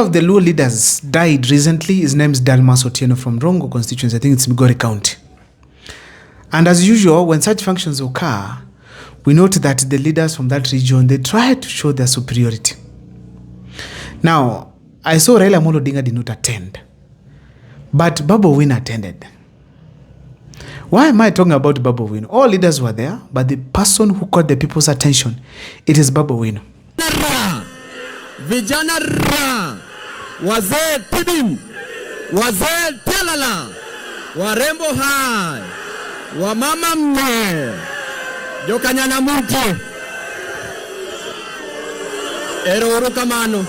of the Luo leaders died recently. His name is Dalmas Otieno from Rongo constituency. I think it's Migori County. And as usual, when such functions occur, we note that the leaders from that region, they try to show their superiority. Now, I saw Raila Amolo Odinga did not attend, but BABU Owino attended. Why am I talking about BABU Owino? All leaders were there, but the person who caught the people's attention, it is BABU Owino. Vijana ra, wazee tidim, wazee telala, warembo hai, wamama mme, jokanyana mtu, ero kamano,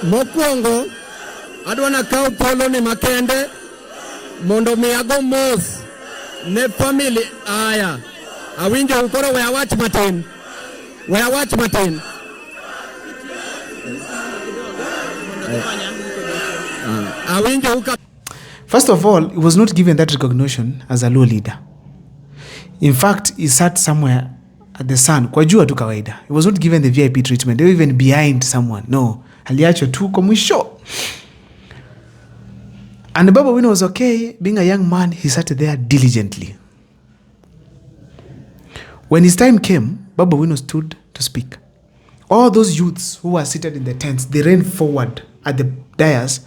mokwongo, adwana kau polo ni makende, mondo miago mos, ne family aya. Awinjo ukoro we watch matin. First of all, he was not given that recognition as a Luo leader. In fact, he sat somewhere at the sun. Kwa jua tu kawaida. He was not given the VIP treatment. They were even behind someone. No. Aliachwa tu kwa mwisho. And BABU Owino was okay. Being a young man, he sat there diligently. When his time came, BABU Owino stood to speak. All those youths who were seated in the tents, they ran forward at the dais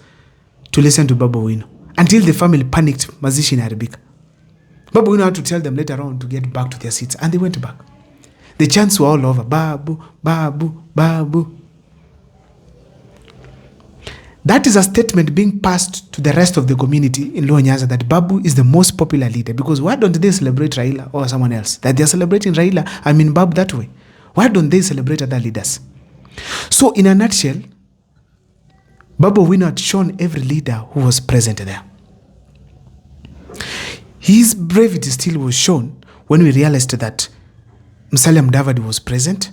to listen to BABU Owino until the family panicked. Mazishi inaharibika. BABU Owino had to tell them later on to get back to their seats, and they went back. The chants were all over. Babu, Babu, Babu. That is a statement being passed to the rest of the community in Luo Nyanza that Babu is the most popular leader. Because why don't they celebrate Raila or someone else? That they are celebrating Raila, Babu that way. Why don't they celebrate other leaders? So in a nutshell, BABU Owino had shown every leader who was present there. His bravery still was shown when we realized that Musalia Mudavadi was present,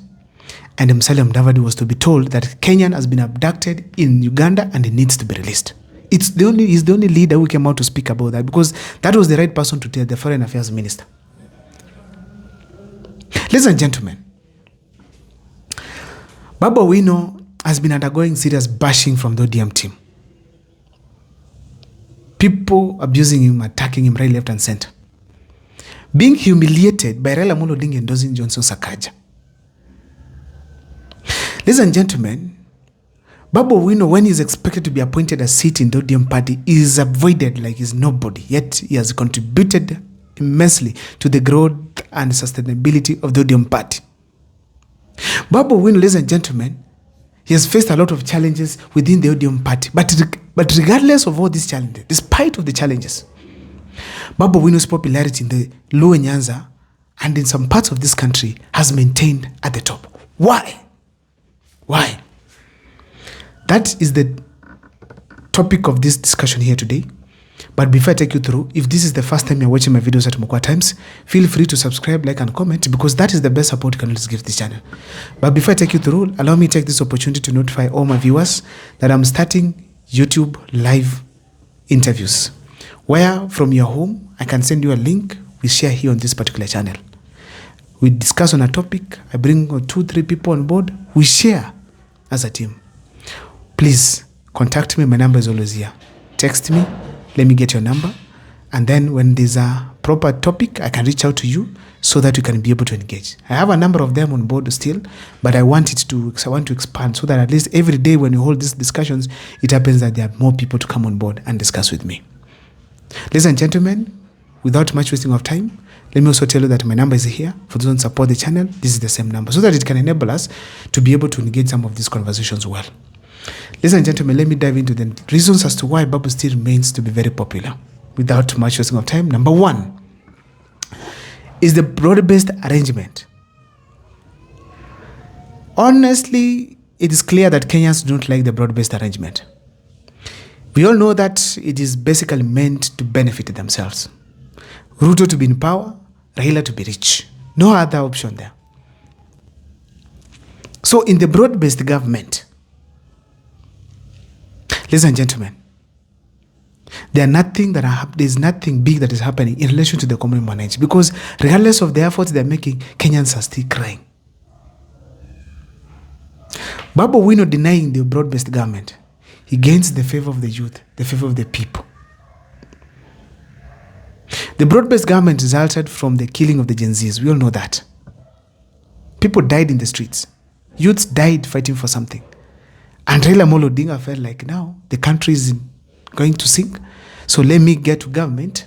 and Musalia Mudavadi was to be told that Kenyan has been abducted in Uganda and he needs to be released. He's the only leader who came out to speak about that, because that was the right person to tell the Foreign Affairs Minister. Ladies and gentlemen, BABU Owino has been undergoing serious bashing from the ODM team. People abusing him, attacking him right, left and center. Being humiliated by Raila Amolo Odinga endorsing Johnson Sakaja. Ladies and gentlemen, BABU Owino, when he's expected to be appointed a seat in the ODM party, is avoided like he's nobody. Yet he has contributed immensely to the growth and sustainability of the ODM party. BABU Owino, ladies and gentlemen, he has faced a lot of challenges within the ODM party. But regardless of all these challenges, despite of the challenges, BABU Owino's popularity in the Luo Nyanza and in some parts of this country has maintained at the top. Why? Why? That is the topic of this discussion here today. But before I take you through, if this is the first time you're watching my videos at Mukwa Times, feel free to subscribe, like, and comment, because that is the best support you can always give this channel. But before I take you through, allow me to take this opportunity to notify all my viewers that I'm starting YouTube live interviews, where from your home, I can send you a link we share here on this particular channel. We discuss on a topic, I bring 2-3 people on board, we share as a team. Please contact me, my number is always here. Text me, let me get your number, and then when there's a proper topic, I can reach out to you so that you can be able to engage. I have a number of them on board still, but I want to expand so that at least every day when you hold these discussions, it happens that there are more people to come on board and discuss with me. Ladies and gentlemen, without much wasting of time, let me also tell you that my number is here. For those who support the channel, this is the same number, so that it can enable us to be able to engage some of these conversations well. Ladies and gentlemen, let me dive into the reasons as to why BABU still remains to be very popular. Without much wasting of time, number one is the broad-based arrangement. Honestly, it is clear that Kenyans don't like the broad-based arrangement. We all know that it is basically meant to benefit themselves. Ruto to be in power, Raila to be rich. No other option there. So in the broad-based government, ladies and gentlemen, there's nothing big that is happening in relation to the common management, because regardless of the efforts they're making, Kenyans are still crying. BABU Owino denying the broad-based government, he gains the favor of the youth, the favor of the people. The broad-based government resulted from the killing of the Gen Zs. We all know that. People died in the streets. Youths died fighting for something. And Raila Amolo Odinga felt like, now the country is going to sink. So let me get to government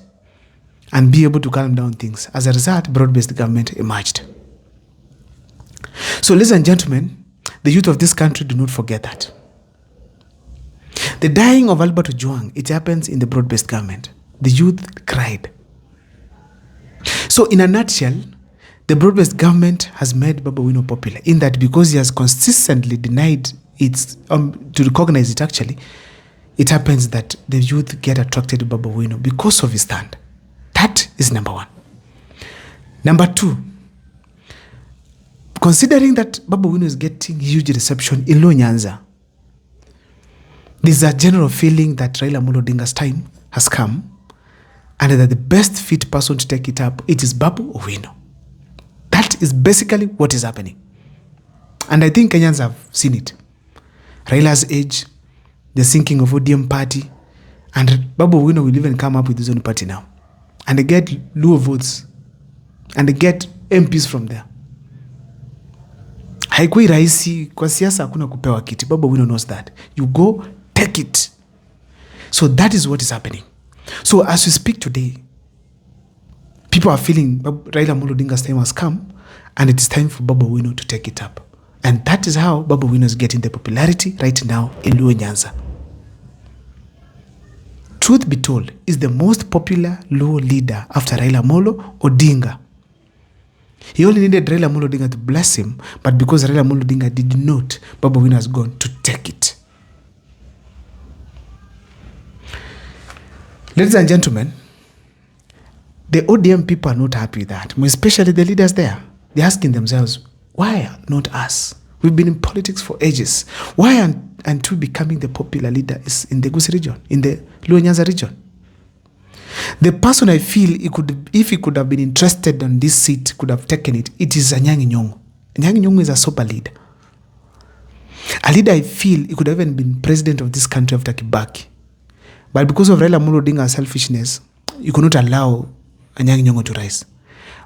and be able to calm down things. As a result, broad-based government emerged. So ladies and gentlemen, the youth of this country do not forget that. The dying of Albert Ojwang, it happens in the broad-based government. The youth cried. So in a nutshell, the broad-based government has made BABU Owino popular in that because he has consistently denied it, to recognize it actually, it happens that the youth get attracted to BABU Owino because of his stand. That is number one. Number two, considering that BABU Owino is getting huge reception in Luo Nyanza, there's a general feeling that Raila Amolo Odinga's time has come and that the best fit person to take it up, it is BABU Owino. That is basically what is happening. And I think Kenyans have seen it. Raila's age, the sinking of ODM party, and BABU Owino will even come up with his own party now. And they get Luo votes. And they get MPs from there. Haikui rahisi kwa siasa hakuna kupewa kiti. BABU Owino knows that. You go, take it. So that is what is happening. So as we speak today, people are feeling Raila Amolo Odinga's time has come and it is time for BABU Owino to take it up. And that is how BABU Owino is getting the popularity right now in Luo Nyanza. Truth be told, is the most popular Luo leader after Raila Amolo Odinga. He only needed Raila Amolo Odinga to bless him, but because Raila Amolo Odinga did not, BABU Owino has gone to take it. Ladies and gentlemen, the ODM people are not happy with that, especially the leaders there. They're asking themselves, why not us? We've been in politics for ages. Why aren't we becoming the popular leader is in the Gusii region, in the Luo Nyanza region? The person I feel if he could have been interested on this seat, could have taken it, it is Anyang' Nyong'o. Anyang' Nyong'o is a super leader. A leader I feel he could have even been president of this country after Kibaki. But because of Raila Amolo Odinga's selfishness, you could not allow Anyang' Nyong'o to rise.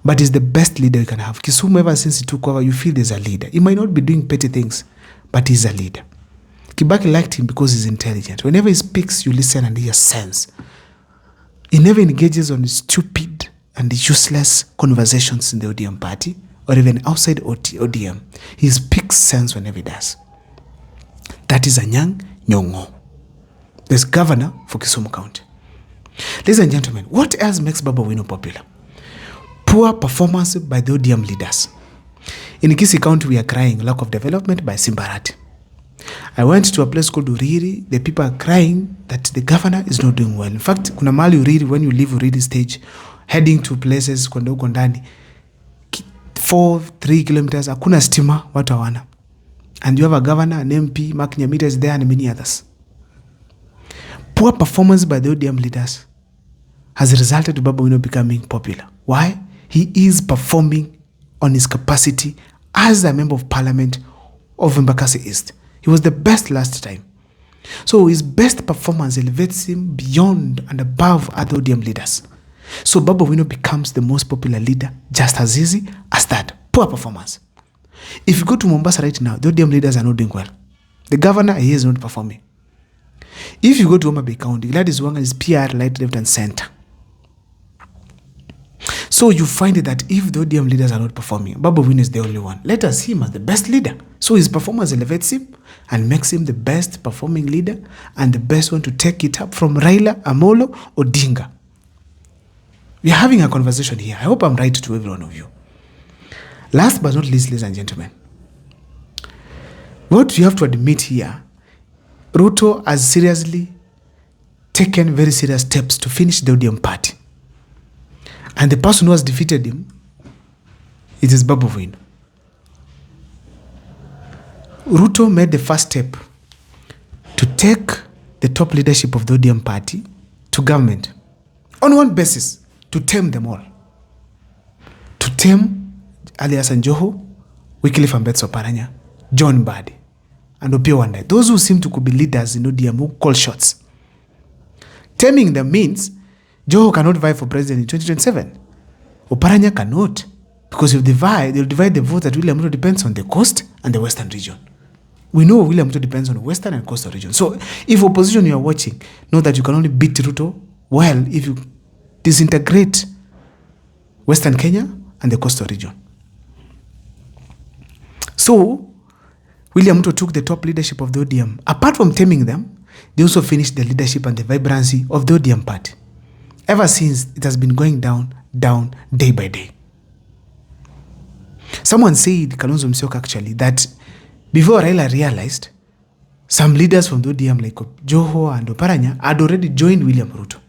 But he's the best leader you can have. Kisumu, ever since he took over, you feel there's a leader. He might not be doing petty things, but he's a leader. Kibaki liked him because he's intelligent. Whenever he speaks, you listen and hear sense. He never engages on stupid and useless conversations in the ODM party or even outside ODM. He speaks sense whenever he does. That is Anyang' Nyong'o. There's governor for Kisumu County. Ladies and gentlemen, what else makes BABU Owino popular? Poor performance by the ODM leaders. In Kisii County, we are crying lack of development by Simbarati. I went to a place called Uriri. The people are crying that the governor is not doing well. In fact, kuna mahali Uriri, when you leave Uriri stage, heading to places kwenda huko ndani, 3 kilometers, hakuna stima, watu hawana. And you have a governor, an MP, Mark Nyamita is there, and many others. Poor performance by the ODM leaders has resulted in BABU Owino becoming popular. Why? He is performing on his capacity as a member of parliament of Embakasi East. He was the best last time. So his best performance elevates him beyond and above other ODM leaders. So BABU Owino becomes the most popular leader just as easy as that. Poor performance. If you go to Mombasa right now, the ODM leaders are not doing well. The governor, he is not performing. If you go to Homa Bay County, Gladys Wanga is PR, right, left, and center. So you find that if the ODM leaders are not performing, BABU Owino is the only one. Let us see him as the best leader. So his performance elevates him and makes him the best performing leader and the best one to take it up from Raila Amolo Odinga. We are having a conversation here. I hope I'm right to every one of you. Last but not least, ladies and gentlemen, what you have to admit here, Ruto has seriously taken very serious steps to finish the ODM party. And the person who has defeated him, it is BABU Owino. Ruto made the first step to take the top leadership of the ODM party to government on one basis, to tame them all. To tame Ali Hassan Joho, Wycliffe Ambetsa Oparanya, John Mbadi, and Opiyo Wandayi. Those who seem to be leaders in ODM who call shots. Taming them means Joho cannot vie for president in 2027. Oparanya cannot. Because if they vie, they'll divide the vote that William Ruto depends on the coast and the western region. We know William Ruto depends on the western and coastal region. So if opposition you are watching, know that you can only beat Ruto well if you disintegrate Western Kenya and the coastal region. So William Ruto took the top leadership of the ODM. Apart from taming them, they also finished the leadership and the vibrancy of the ODM party. Ever since, it has been going down, day by day. Someone said, Kalonzo Musyoka actually, that before Raila realized, some leaders from the ODM like Joho and Oparanya had already joined William Ruto.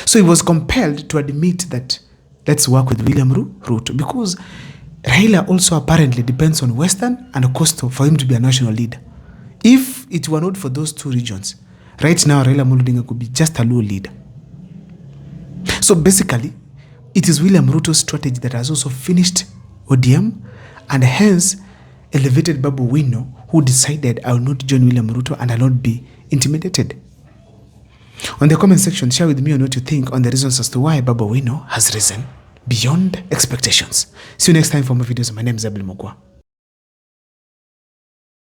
So he was compelled to admit that let's work with William Ruto because Raila also apparently depends on Western and Coastal for him to be a national leader. If it were not for those two regions, right now Raila Odinga could be just a low leader. So basically, it is William Ruto's strategy that has also finished ODM and hence elevated BABU Owino, who decided I will not join William Ruto and I will not be intimidated. On the comment section, share with me on what you think on the reasons as to why BABU Owino has risen beyond expectations. See you next time for more videos. My name is Abel Mugwa.